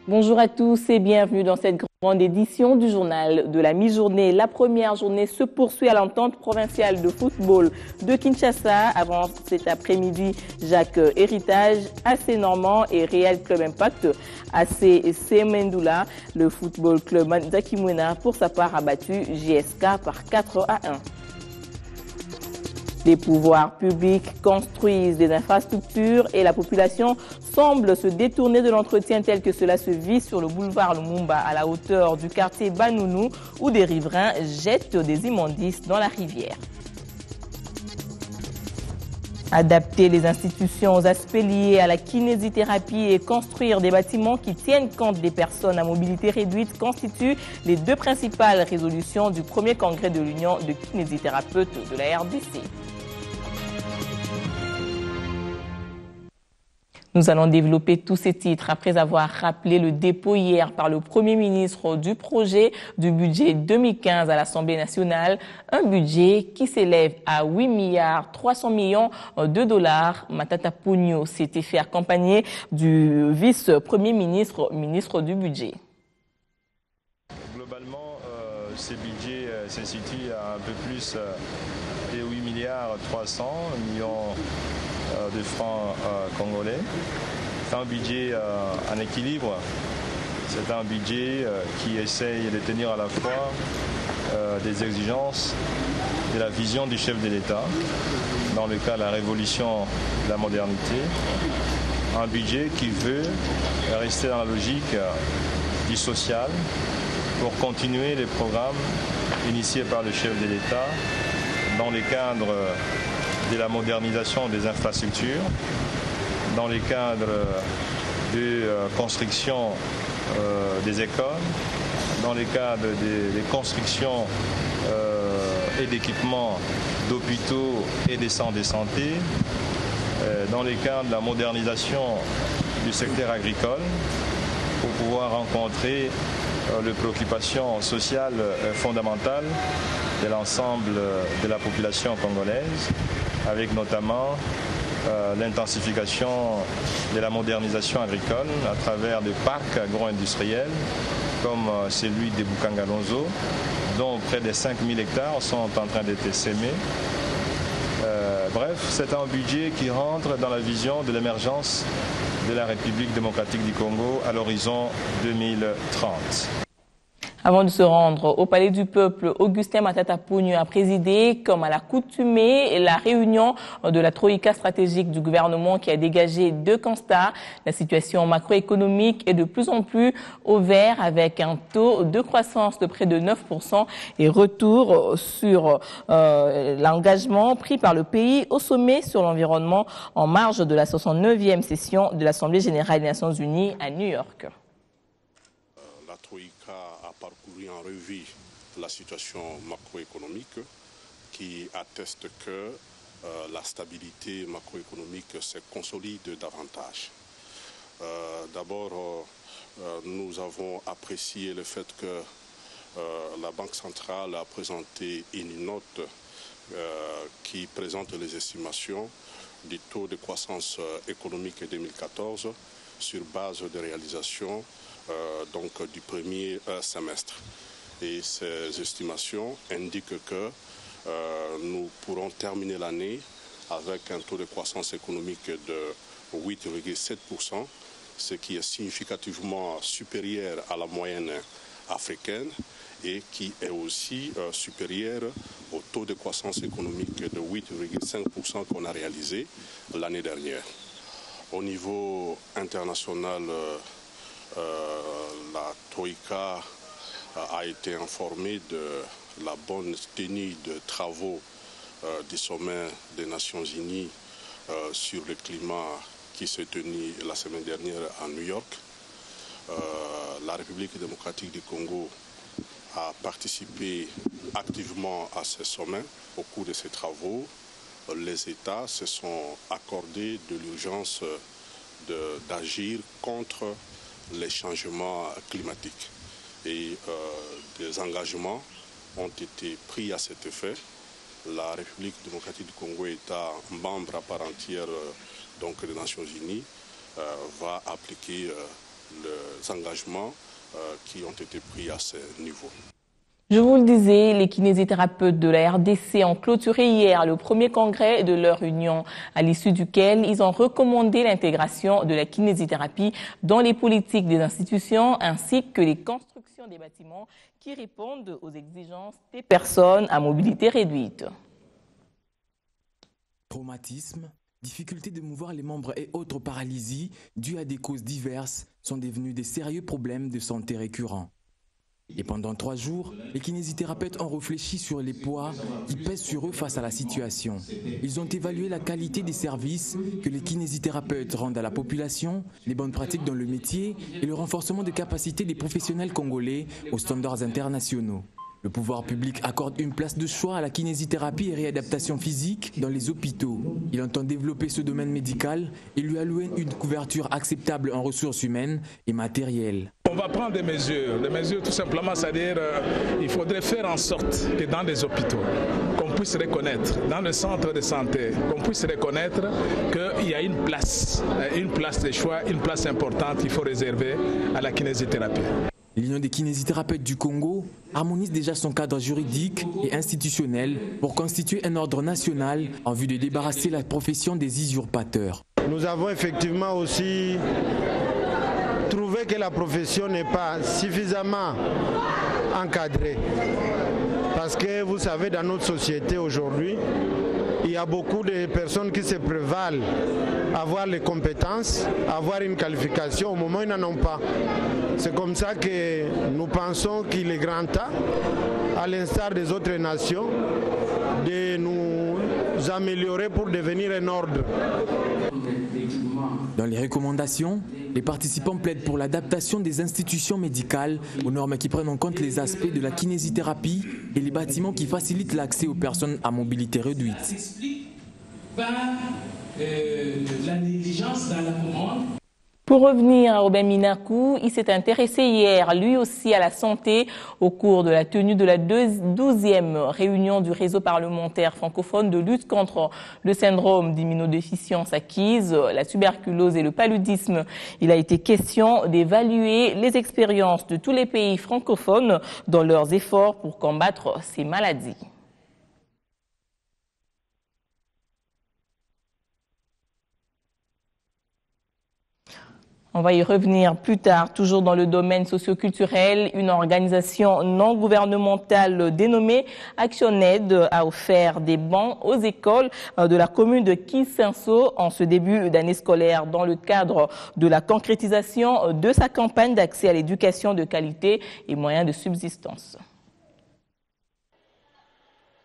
Bonjour à tous et bienvenue dans cette grande édition du journal de la mi-journée. La première journée se poursuit à l'entente provinciale de football de Kinshasa. Avant cet après-midi, Jacques Héritage, AC Normand et Real Club Impact, AC Semendoula. Le football club Zakimwena, pour sa part, a battu JSK par 4-1. Les pouvoirs publics construisent des infrastructures et la population semble se détourner de l'entretien tel que cela se vit sur le boulevard Lumumba à la hauteur du quartier Banounou où des riverains jettent des immondices dans la rivière. Adapter les institutions aux aspects liés à la kinésithérapie et construire des bâtiments qui tiennent compte des personnes à mobilité réduite constituent les deux principales résolutions du premier congrès de l'Union de kinésithérapeutes de la RDC. Nous allons développer tous ces titres après avoir rappelé le dépôt hier par le Premier ministre du projet du budget 2015 à l'Assemblée nationale, un budget qui s'élève à 8 milliards 300 millions de dollars. Matata Ponyo s'était fait accompagner du vice-premier ministre du budget. Globalement, ce budget se situe à un peu plus de 8 milliards 300 millions de francs congolais. C'est un budget en équilibre. C'est un budget qui essaye de tenir à la fois des exigences de la vision du chef de l'État, dans le cas de la révolution de la modernité. Un budget qui veut rester dans la logique du social pour continuer les programmes initiés par le chef de l'État dans le cadre de la modernisation des infrastructures, dans le cadre de construction des écoles, dans le cadre des constructions et d'équipements d'hôpitaux et des centres de santé, dans le cadre de la modernisation du secteur agricole, pour pouvoir rencontrer les préoccupations sociales fondamentales de l'ensemble de la population congolaise, avec notamment l'intensification de la modernisation agricole à travers des parcs agro-industriels comme celui de Bukangalonzo, dont près de 5000 hectares sont en train d'être sémés. Bref, c'est un budget qui rentre dans la vision de l'émergence de la République démocratique du Congo à l'horizon 2030. Avant de se rendre au Palais du Peuple, Augustin Matata Ponyo a présidé, comme à l'accoutumée, la réunion de la Troïka stratégique du gouvernement qui a dégagé deux constats. La situation macroéconomique est de plus en plus au vert avec un taux de croissance de près de 9% et retour sur l'engagement pris par le pays au sommet sur l'environnement en marge de la 69e session de l'Assemblée générale des Nations unies à New York. La Troïka a parcouru en revue la situation macroéconomique qui atteste que la stabilité macroéconomique se consolide davantage. D'abord, nous avons apprécié le fait que la Banque centrale a présenté une note qui présente les estimations du taux de croissance économique 2014 sur base de réalisation donc du premier semestre. Et ces estimations indiquent que nous pourrons terminer l'année avec un taux de croissance économique de 8,7%, ce qui est significativement supérieur à la moyenne africaine et qui est aussi supérieur au taux de croissance économique de 8,5% qu'on a réalisé l'année dernière. Au niveau international, la Troïka a été informée de la bonne tenue de travaux du sommet des Nations Unies sur le climat qui s'est tenu la semaine dernière à New York. La République démocratique du Congo a participé activement à ce sommet. Au cours de ces travaux, les États se sont accordés de l'urgence d'agir contre les changements climatiques. Et des engagements ont été pris à cet effet. La République démocratique du Congo, État membre à part entière donc des Nations Unies, va appliquer les engagements qui ont été pris à ce niveau. Je vous le disais, les kinésithérapeutes de la RDC ont clôturé hier le premier congrès de leur union, à l'issue duquel ils ont recommandé l'intégration de la kinésithérapie dans les politiques des institutions ainsi que les constructions des bâtiments qui répondent aux exigences des personnes à mobilité réduite. Traumatisme, difficulté de mouvoir les membres et autres paralysies dues à des causes diverses sont devenus des sérieux problèmes de santé récurrents. Et pendant 3 jours, les kinésithérapeutes ont réfléchi sur les poids qui pèsent sur eux face à la situation. Ils ont évalué la qualité des services que les kinésithérapeutes rendent à la population, les bonnes pratiques dans le métier et le renforcement des capacités des professionnels congolais aux standards internationaux. Le pouvoir public accorde une place de choix à la kinésithérapie et réadaptation physique dans les hôpitaux. Il entend développer ce domaine médical et lui allouer une couverture acceptable en ressources humaines et matérielles. On va prendre des mesures tout simplement, c'est-à-dire il faudrait faire en sorte que dans les hôpitaux, qu'on puisse reconnaître, dans le centre de santé, qu'on puisse reconnaître qu'il y a une place de choix, une place importante qu'il faut réserver à la kinésithérapie. L'Union des kinésithérapeutes du Congo harmonise déjà son cadre juridique et institutionnel pour constituer un ordre national en vue de débarrasser la profession des usurpateurs. Nous avons effectivement aussi trouvé que la profession n'est pas suffisamment encadrée. Parce que vous savez, dans notre société aujourd'hui, il y a beaucoup de personnes qui se prévalent avoir les compétences, avoir une qualification, au moment où ils n'en ont pas. C'est comme ça que nous pensons qu'il est grand temps, à l'instar des autres nations, de nous améliorer pour devenir un ordre. Dans les recommandations, les participants plaident pour l'adaptation des institutions médicales aux normes qui prennent en compte les aspects de la kinésithérapie et les bâtiments qui facilitent l'accès aux personnes à mobilité réduite. La négligence dans la commande. Pour revenir à Robin Minakou, il s'est intéressé hier, lui aussi, à la santé au cours de la tenue de la 12e réunion du réseau parlementaire francophone de lutte contre le syndrome d'immunodéficience acquise, la tuberculose et le paludisme. Il a été question d'évaluer les expériences de tous les pays francophones dans leurs efforts pour combattre ces maladies. On va y revenir plus tard, toujours dans le domaine socioculturel. Une organisation non gouvernementale dénommée ActionAid a offert des bancs aux écoles de la commune de Kisenso en ce début d'année scolaire dans le cadre de la concrétisation de sa campagne d'accès à l'éducation de qualité et moyens de subsistance.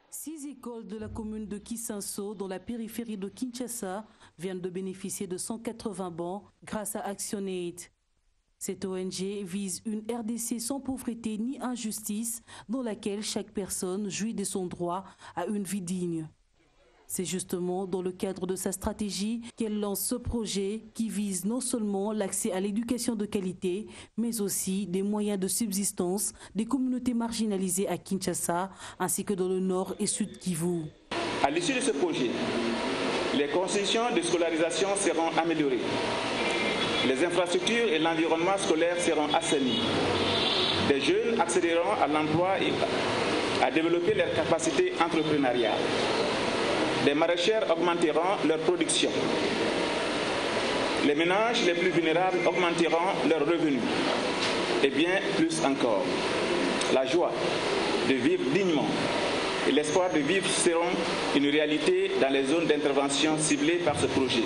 6 écoles de la commune de Kisenso, dans la périphérie de Kinshasa, viennent de bénéficier de 180 bancs grâce à ActionAid. Cette ONG vise une RDC sans pauvreté ni injustice, dans laquelle chaque personne jouit de son droit à une vie digne. C'est justement dans le cadre de sa stratégie qu'elle lance ce projet qui vise non seulement l'accès à l'éducation de qualité, mais aussi des moyens de subsistance des communautés marginalisées à Kinshasa, ainsi que dans le nord et sud Kivu. À l'issue de ce projet, les conditions de scolarisation seront améliorées. Les infrastructures et l'environnement scolaire seront assainis. Des jeunes accéderont à l'emploi et à développer leurs capacités entrepreneuriales. Les maraîchères augmenteront leur production. Les ménages les plus vulnérables augmenteront leurs revenus. Et bien plus encore, la joie de vivre dignement et l'espoir de vivre seront une réalité dans les zones d'intervention ciblées par ce projet,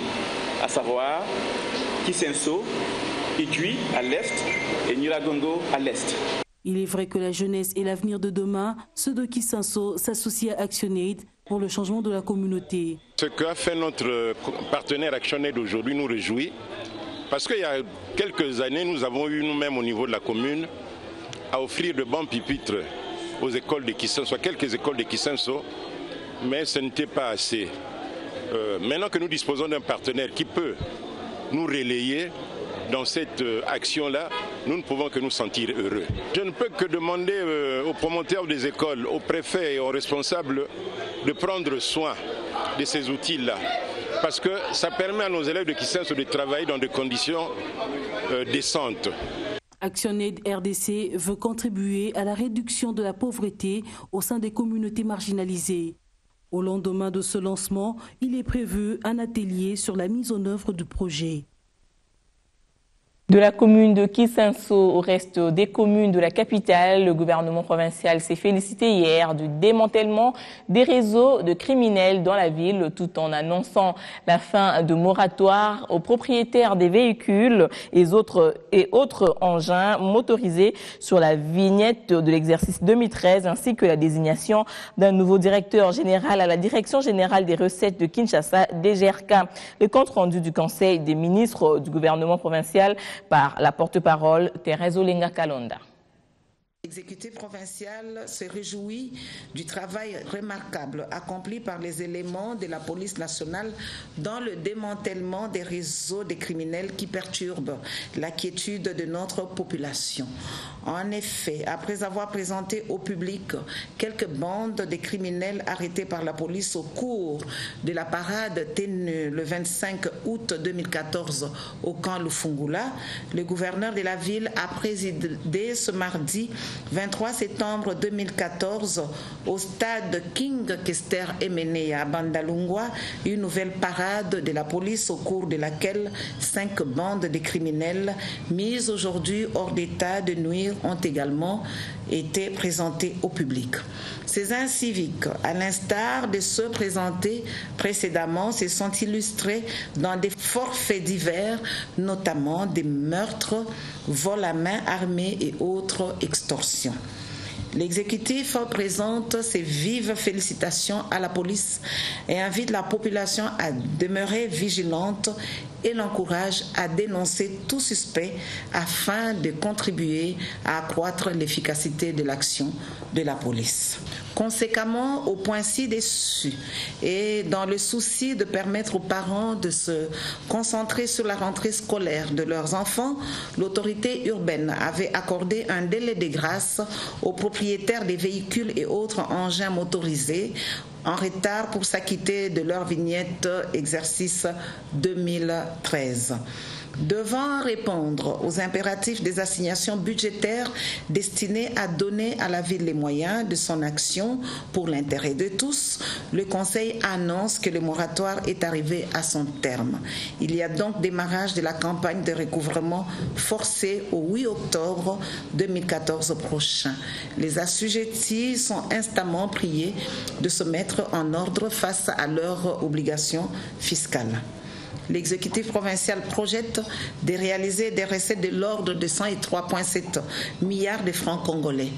à savoir Kisenso, Itui à l'est et Nyiragongo à l'est. Il est vrai que la jeunesse et l'avenir de demain, ceux de Kisenso s'associent à ActionAid pour le changement de la communauté. Ce qu'a fait notre partenaire ActionAid aujourd'hui nous réjouit, parce qu'il y a quelques années, nous avons eu nous-mêmes au niveau de la commune à offrir de bons pupitres aux écoles de Kisenso, quelques écoles de Kisenso, mais ce n'était pas assez. Maintenant que nous disposons d'un partenaire qui peut nous relayer dans cette action-là, nous ne pouvons que nous sentir heureux. Je ne peux que demander aux promoteurs des écoles, aux préfets et aux responsables de prendre soin de ces outils-là parce que ça permet à nos élèves de Kisenso de travailler dans des conditions décentes. ActionAid RDC veut contribuer à la réduction de la pauvreté au sein des communautés marginalisées. Au lendemain de ce lancement, il est prévu un atelier sur la mise en œuvre du projet. De la commune de Kisenso au reste des communes de la capitale, le gouvernement provincial s'est félicité hier du démantèlement des réseaux de criminels dans la ville, tout en annonçant la fin de moratoire aux propriétaires des véhicules et autres engins motorisés sur la vignette de l'exercice 2013, ainsi que la désignation d'un nouveau directeur général à la Direction générale des recettes de Kinshasa, DGRK. Le compte rendu du Conseil des ministres du gouvernement provincial par la porte-parole Thérèse Olenga Kalonda. L'exécutif provincial se réjouit du travail remarquable accompli par les éléments de la police nationale dans le démantèlement des réseaux des criminels qui perturbent la quiétude de notre population. En effet, après avoir présenté au public quelques bandes de criminels arrêtés par la police au cours de la parade tenue le 25 août 2014 au camp Lufungula, le gouverneur de la ville a présidé ce mardi 23 septembre 2014 au stade King Kester Emene à Bandalungwa une nouvelle parade de la police au cours de laquelle 5 bandes de criminels mises aujourd'hui hors d'état de nuire ont également été présentées au public. Ces inciviques, à l'instar de ceux présentés précédemment, se sont illustrés dans des forfaits divers, notamment des meurtres, vols à main armée et autres extorsions. L'exécutif présente ses vives félicitations à la police et invite la population à demeurer vigilante et l'encourage à dénoncer tout suspect afin de contribuer à accroître l'efficacité de l'action de la police. Conséquemment, au point ci-dessus, et dans le souci de permettre aux parents de se concentrer sur la rentrée scolaire de leurs enfants, l'autorité urbaine avait accordé un délai de grâce aux propriétaires des véhicules et autres engins motorisés en retard pour s'acquitter de leur vignette exercice 2013. Devant répondre aux impératifs des assignations budgétaires destinées à donner à la ville les moyens de son action pour l'intérêt de tous, le Conseil annonce que le moratoire est arrivé à son terme. Il y a donc démarrage de la campagne de recouvrement forcé au 8 octobre 2014 prochain. Les assujettis sont instamment priés de se mettre en ordre face à leurs obligations fiscales. L'exécutif provincial projette de réaliser des recettes de l'ordre de 103,7 milliards de francs congolais.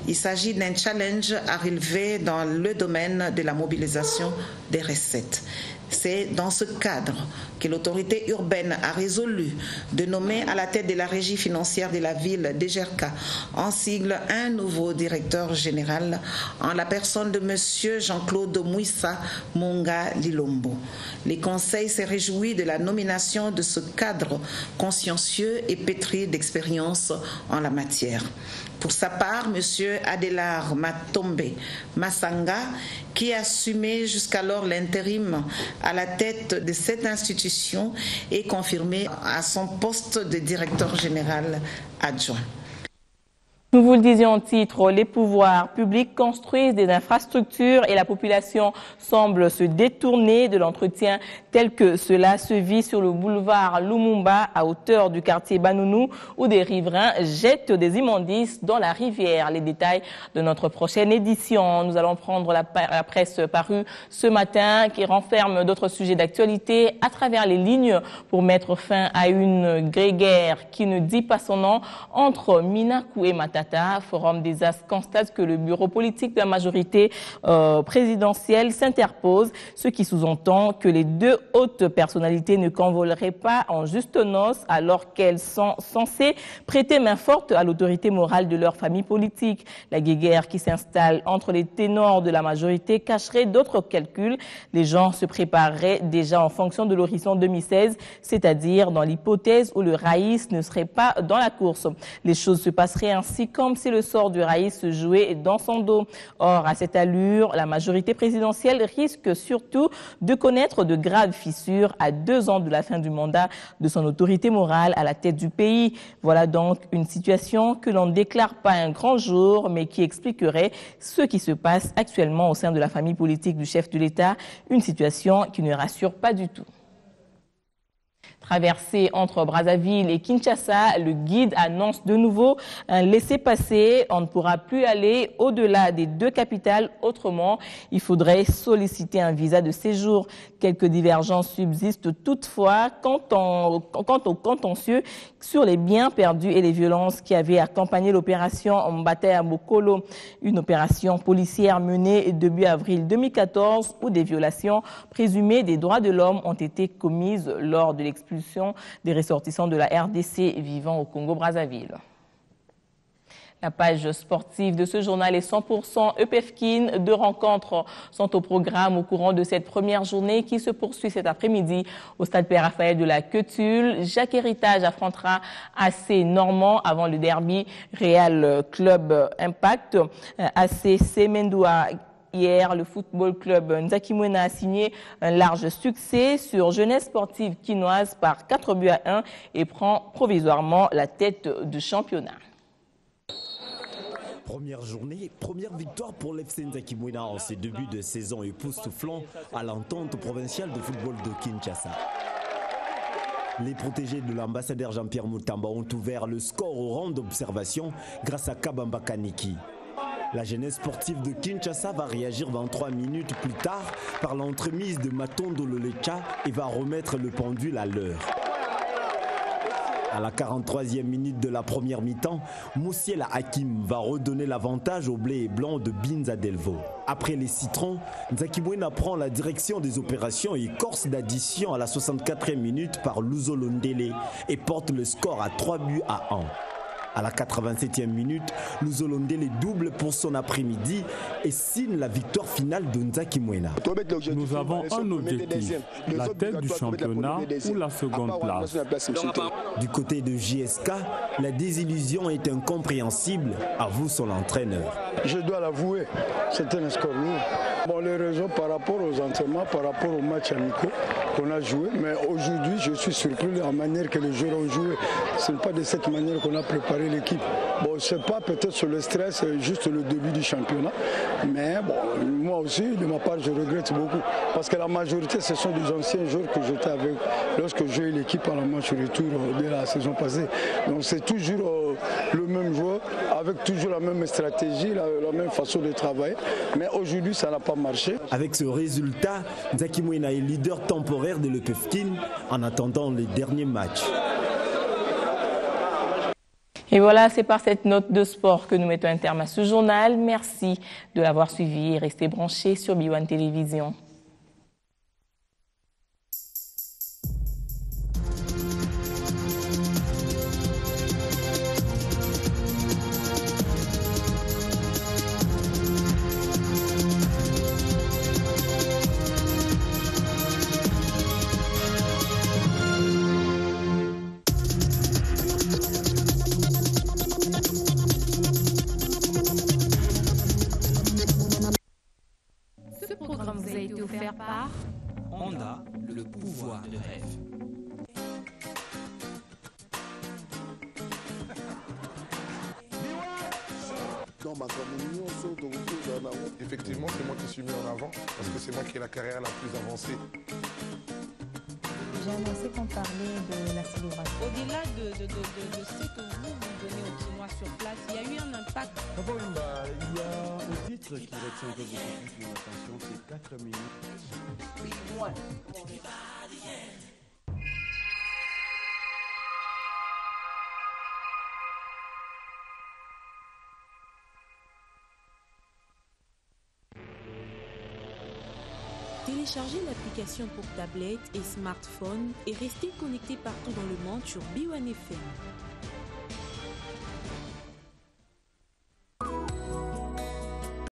Il s'agit d'un challenge à relever dans le domaine de la mobilisation des recettes. C'est dans ce cadre que l'autorité urbaine a résolu de nommer à la tête de la régie financière de la ville DGRK en sigle un nouveau directeur général en la personne de M. Jean-Claude Mouissa Monga Lilombo. Les conseils se réjouissent de la nomination de ce cadre consciencieux et pétri d'expérience en la matière. Pour sa part, M. Adélard Matombe Massanga, qui assumait jusqu'alors l'intérim à la tête de cette institution, est confirmé à son poste de directeur général adjoint. Nous vous le disions en titre, les pouvoirs publics construisent des infrastructures et la population semble se détourner de l'entretien tel que cela se vit sur le boulevard Lumumba à hauteur du quartier Banounou où des riverains jettent des immondices dans la rivière. Les détails de notre prochaine édition. Nous allons prendre la presse parue ce matin qui renferme d'autres sujets d'actualité à travers les lignes pour mettre fin à une guerre qui ne dit pas son nom entre Minakou et Matata. Forum des As constate que le bureau politique de la majorité présidentielle s'interpose, ce qui sous-entend que les deux hautes personnalités ne convoleraient pas en juste noces alors qu'elles sont censées prêter main forte à l'autorité morale de leur famille politique. La guéguerre qui s'installe entre les ténors de la majorité cacherait d'autres calculs. Les gens se prépareraient déjà en fonction de l'horizon 2016, c'est-à-dire dans l'hypothèse où le Raïs ne serait pas dans la course. Les choses se passeraient ainsi comme si le sort du Raïs se jouait dans son dos. Or, à cette allure, la majorité présidentielle risque surtout de connaître de graves fissures à 2 ans de la fin du mandat de son autorité morale à la tête du pays. Voilà donc une situation que l'on ne déclare pas un grand jour, mais qui expliquerait ce qui se passe actuellement au sein de la famille politique du chef de l'État, une situation qui ne rassure pas du tout. Traversée entre Brazzaville et Kinshasa, le guide annonce de nouveau un laissez-passer. On ne pourra plus aller au-delà des 2 capitales. Autrement, il faudrait solliciter un visa de séjour. Quelques divergences subsistent toutefois quant au contentieux sur les biens perdus et les violences qui avaient accompagné l'opération Mbata Mokolo, une opération policière menée début avril 2014 où des violations présumées des droits de l'homme ont été commises lors de l'expulsion des ressortissants de la RDC vivant au Congo-Brazzaville. La page sportive de ce journal est 100% EPFKIN. 2 rencontres sont au programme au courant de cette première journée qui se poursuit cet après-midi au stade Père-Raphaël de la Queutule. Jacques Héritage affrontera AC Normand avant le derby Real Club Impact. AC Semendoua. Hier, le football club Nzakimwena a signé un large succès sur Jeunesse sportive quinoise par 4-1 et prend provisoirement la tête du championnat. Première journée, première victoire pour l'FC Nzakimwena en ses débuts de saison époustouflants à l'entente provinciale de football de Kinshasa. Les protégés de l'ambassadeur Jean-Pierre Moutamba ont ouvert le score au rang d'observation grâce à Kabamba Kaniki. La jeunesse sportive de Kinshasa va réagir 23 minutes plus tard par l'entremise de Matondo Loleka et va remettre le pendule à l'heure. À la 43e minute de la première mi-temps, Moussiela Hakim va redonner l'avantage au blé et blanc de Binza Delvo. Après les citrons, Nzakimwena prend la direction des opérations et corse d'addition à la 64e minute par Luzo Londele et porte le score à 3-1. À la 87e minute, Luzolondele double pour son après-midi et signe la victoire finale de Nzakimwena. Nous avons un objectif, la tête du championnat ou la seconde place. Du côté de JSK, la désillusion est incompréhensible, avoue son entraîneur. Je dois l'avouer, c'était un score lourd. Bon, les raisons par rapport aux entraînements, par rapport aux matchs amicaux qu'on a joués, mais aujourd'hui je suis surpris de la manière que les joueurs ont joué. Ce n'est pas de cette manière qu'on a préparé l'équipe. Bon, c'est pas peut-être sur le stress, c'est juste le début du championnat, mais bon, moi aussi, de ma part, je regrette beaucoup, parce que la majorité, ce sont des anciens joueurs que j'étais avec lorsque j'ai eu l'équipe à la match retour de la saison passée. Donc c'est toujours le même joueur, avec toujours la même stratégie, la même façon de travailler, mais aujourd'hui, ça n'a pas marché. Avec ce résultat, Nzakimwena est leader temporaire de l'EPFKIN en attendant les derniers matchs. Et voilà, c'est par cette note de sport que nous mettons un terme à ce journal. Merci de l'avoir suivi et restez branchés sur B1 Télévision. Par Honda, le pouvoir de rêve. Effectivement, c'est moi qui suis mis en avant parce que c'est moi qui ai la carrière la plus avancée. J'ai annoncé qu'on parlait de la célébration. Au-delà de ce que vous donnez aux Chinois sur place, il y a eu un impact. Il y a un titre qui retient beaucoup plus mon attention, c'est 4 minutes. Téléchargez l'application pour tablette et smartphone et restez connecté partout dans le monde sur B1 FM.